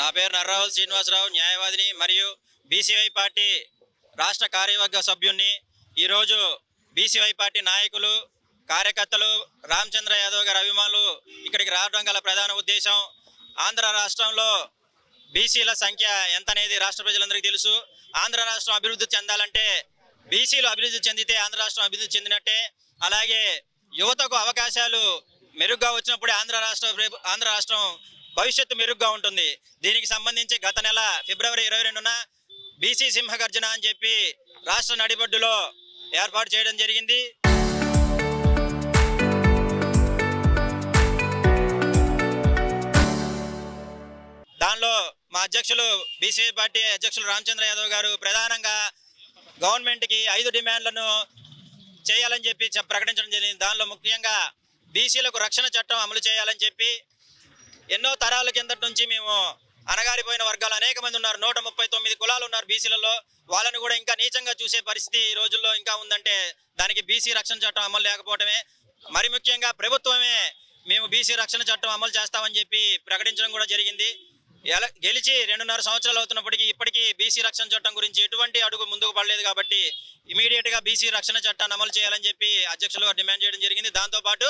నా పేరు నర్రావుల్ శ్రీనివాసరావు, న్యాయవాదిని మరియు బీసీవై పార్టీ రాష్ట్ర కార్యవర్గ సభ్యుణ్ణి. ఈరోజు బీసీవై పార్టీ నాయకులు, కార్యకర్తలు, రామచంద్ర యాదవ్ గారి అభిమానులు ఇక్కడికి రావడం గల ప్రధాన ఉద్దేశం, ఆంధ్ర రాష్ట్రంలో బీసీల సంఖ్య ఎంత అనేది రాష్ట్ర ప్రజలందరికీ తెలుసు. ఆంధ్ర రాష్ట్రం అభివృద్ధి చెందాలంటే బీసీలు అభివృద్ధి చెందితే ఆంధ్ర రాష్ట్రం అభివృద్ధి చెందినట్టే. అలాగే యువతకు అవకాశాలు మెరుగ్గా వచ్చినప్పుడే ఆంధ్ర రాష్ట్రం భవిష్యత్తు మెరుగ్గా ఉంటుంది. దీనికి సంబంధించి గత నెల ఫిబ్రవరి 22న బీసీ సింహగర్జన అని చెప్పి రాష్ట్ర నడిబొడ్డులో ఏర్పాటు చేయడం జరిగింది. దానిలో మా అధ్యక్షులు, బీసీ పార్టీ అధ్యక్షులు రామచంద్ర యాదవ్ గారు ప్రధానంగా గవర్నమెంట్కి 5 డిమాండ్లను చేయాలని చెప్పి ప్రకటించడం జరిగింది. దానిలో ముఖ్యంగా బీసీలకు రక్షణ చట్టం అమలు చేయాలని చెప్పి, ఎన్నో తరాల కిందటి నుంచి మేము అణగారిపోయిన వర్గాలు అనేక మంది ఉన్నారు. 139 కులాలు ఉన్నారు బీసీలలో. వాళ్ళని కూడా ఇంకా నీచంగా చూసే పరిస్థితి ఈ రోజుల్లో ఇంకా ఉందంటే దానికి బీసీ రక్షణ చట్టం అమలు లేకపోవడమే. మరి ముఖ్యంగా ప్రభుత్వమే మేము బీసీ రక్షణ చట్టం అమలు చేస్తామని చెప్పి ప్రకటించడం కూడా జరిగింది. గెలిచి 2.5 సంవత్సరాలు అవుతున్నప్పటికీ ఇప్పటికీ బీసీ రక్షణ చట్టం గురించి ఎటువంటి అడుగు ముందుకు పడలేదు. కాబట్టి ఇమీడియట్గా బీసీ రక్షణ చట్టాన్ని అమలు చేయాలని చెప్పి అధ్యక్షులు డిమాండ్ చేయడం జరిగింది. దాంతోపాటు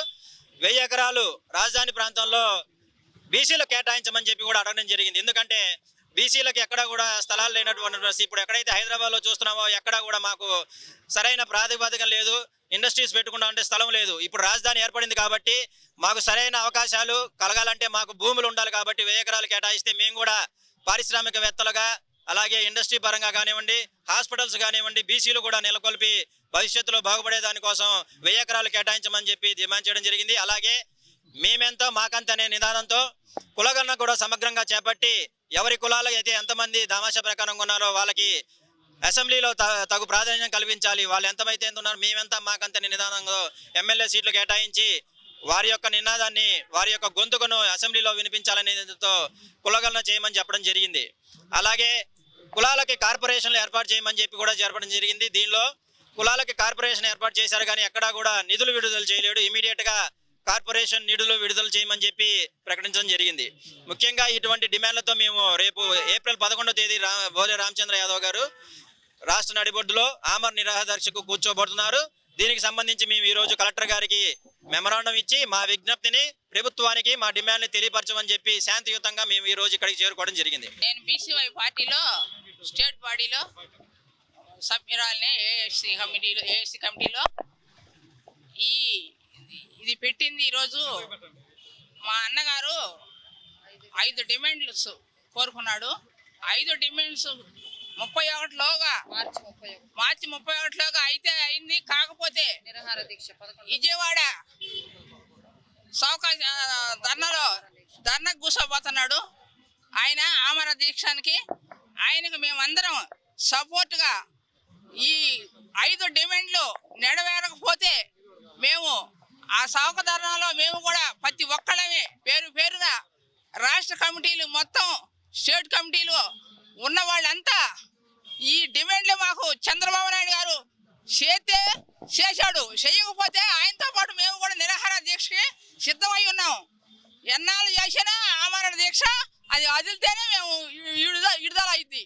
1000 ఎకరాలు రాజధాని ప్రాంతంలో బీసీలకు కేటాయించమని చెప్పి కూడా అడగడం జరిగింది. ఎందుకంటే బీసీలకు ఎక్కడ కూడా స్థలాలు లేనటువంటి పరిస్థితి. ఇప్పుడు ఎక్కడైతే హైదరాబాద్లో చూస్తున్నామో ఎక్కడ కూడా మాకు సరైన ప్రాతిపదికం లేదు, ఇండస్ట్రీస్ పెట్టుకుంటా ఉంటే స్థలం లేదు. ఇప్పుడు రాజధాని ఏర్పడింది కాబట్టి మాకు సరైన అవకాశాలు కలగాలంటే మాకు భూములు ఉండాలి. కాబట్టి 1000 ఎకరాలు కేటాయిస్తే మేము కూడా పారిశ్రామికవేత్తలుగా, అలాగే ఇండస్ట్రీ పరంగా కానివ్వండి, హాస్పిటల్స్ కానివ్వండి, బీసీలు కూడా నెలకొల్పి భవిష్యత్తులో బాగుపడే దానికోసం 1000 ఎకరాలు కేటాయించమని చెప్పి డిమాండ్ చేయడం జరిగింది. అలాగే మేమెంతో మాకంత అనే నిదానంతో కులగణన కూడా సమగ్రంగా చేపట్టి ఎవరి కులాలు అయితే ఎంతమంది దామాషా ప్రకారంగా ఉన్నారో వాళ్ళకి అసెంబ్లీలో తగు ప్రాధాన్యం కల్పించాలి. వాళ్ళు ఎంతమైతే ఉన్నారో మేమెంత మాకంత నిదానంగా ఎమ్మెల్యే సీట్లు కేటాయించి వారి యొక్క నినాదాన్ని, వారి యొక్క గొంతుకును అసెంబ్లీలో వినిపించాలనేతో కులగణన చేయమని చెప్పడం జరిగింది. అలాగే కులాలకి కార్పొరేషన్లు ఏర్పాటు చేయమని చెప్పి కూడా జరపడం జరిగింది. దీనిలో కులాలకి కార్పొరేషన్ ఏర్పాటు చేశారు కానీ ఎక్కడా కూడా నిధులు విడుదల చేయలేడు. ఇమీడియట్గా కార్పొరేషన్ నిధులు విడుదల చేయమని చెప్పి ప్రకటించడం జరిగింది. ముఖ్యంగా ఇటువంటి డిమాండ్లతో మేము రేపు ఏప్రిల్ 11వ తేదీ బోలే రామచంద్ర యాదవ్ గారు రాష్ట్ర నడిబొడ్డులో ఆమర నిరాహారదీక్షకు కూర్చోబడుతున్నారు. దీనికి సంబంధించి మేము ఈరోజు కలెక్టర్ గారికి మెమరాండం ఇచ్చి మా విజ్ఞప్తిని ప్రభుత్వానికి, మా డిమాండ్ని తెలియపరచమని చెప్పి శాంతియుతంగా మేము ఈరోజు ఇక్కడికి చేరుకోవడం జరిగింది. నేను బీసీవై పార్టీలో స్టేట్ బాడీలో సభ్యురాలని, ఏఎస్సీ కమిటీలో ఇది పెట్టింది. ఈరోజు మా అన్నగారు 5 డిమాండ్లు కోరుకున్నాడు. 5 డిమాండ్స్ 31లోగా మార్చి 31లోగా అయితే అయింది. కాకపోతే విజయవాడ ధర్నాకు కూర్చోబోతున్నాడు ఆయన. ఆమర దీక్షకి ఆయనకు మేమందరం సపోర్ట్గా ఈ 5 డిమాండ్లు నెరవేరకపోతే మేము ఆ చౌక ధర్నాలో మేము కూడా ప్రతి ఒక్కళ్ళమే పేరున రాష్ట్ర కమిటీలు మొత్తం, స్టేట్ కమిటీలు ఉన్న వాళ్ళంతా ఈ డిమాండ్లు మాకు చంద్రబాబు నాయుడు గారు చేశాడు, చేయకపోతే ఆయనతో పాటు మేము కూడా నిరాహార దీక్షకి సిద్ధమై ఉన్నాం. ఎన్నాళ్ళు చేసినా ఆమరణ దీక్ష అది వదిలితేనే మేము విడుదల అయింది.